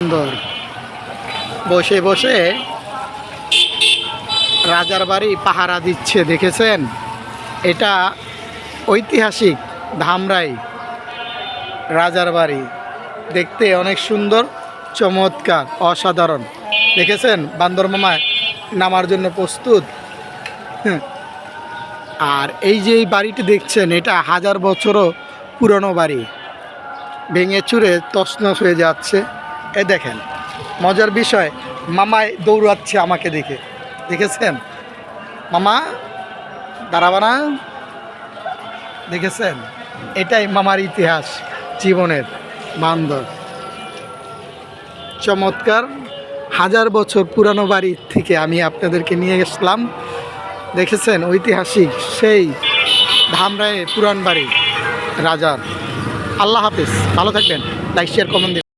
সুন্দর। বসে বসে রাজার বাড়ি পাহারা দিচ্ছে, দেখেছেন? এটা ঐতিহাসিক ধামরাই রাজার বাড়ি, দেখতে অনেক সুন্দর, চমৎকার, অসাধারণ। দেখেছেন বান্দর মামা নামার জন্য প্রস্তুত। আর এই যে এই বাড়িটি দেখছেন, এটা 1000 বছরও পুরনো বাড়ি, ভেঙে চুরে তছনছ হয়ে যাচ্ছে। এ দেখেন মজার বিষয়, মামায় দৌড়াচ্ছে আমাকে দেখে, দেখেছেন? মামা দাঁড়াবা না? দেখেছেন? এটাই মামার ইতিহাস জীবনের। বান্দর চমৎকার 1000 বছর পুরানো বাড়ি থেকে আমি আপনাদেরকে নিয়ে গেছিলাম। দেখেছেন ঐতিহাসিক সেই ধামরাই পুরান বাড়ি রাজার। আল্লাহ হাফেজ, ভালো থাকবেন, লাইক শেয়ার কমেন্ট দিন।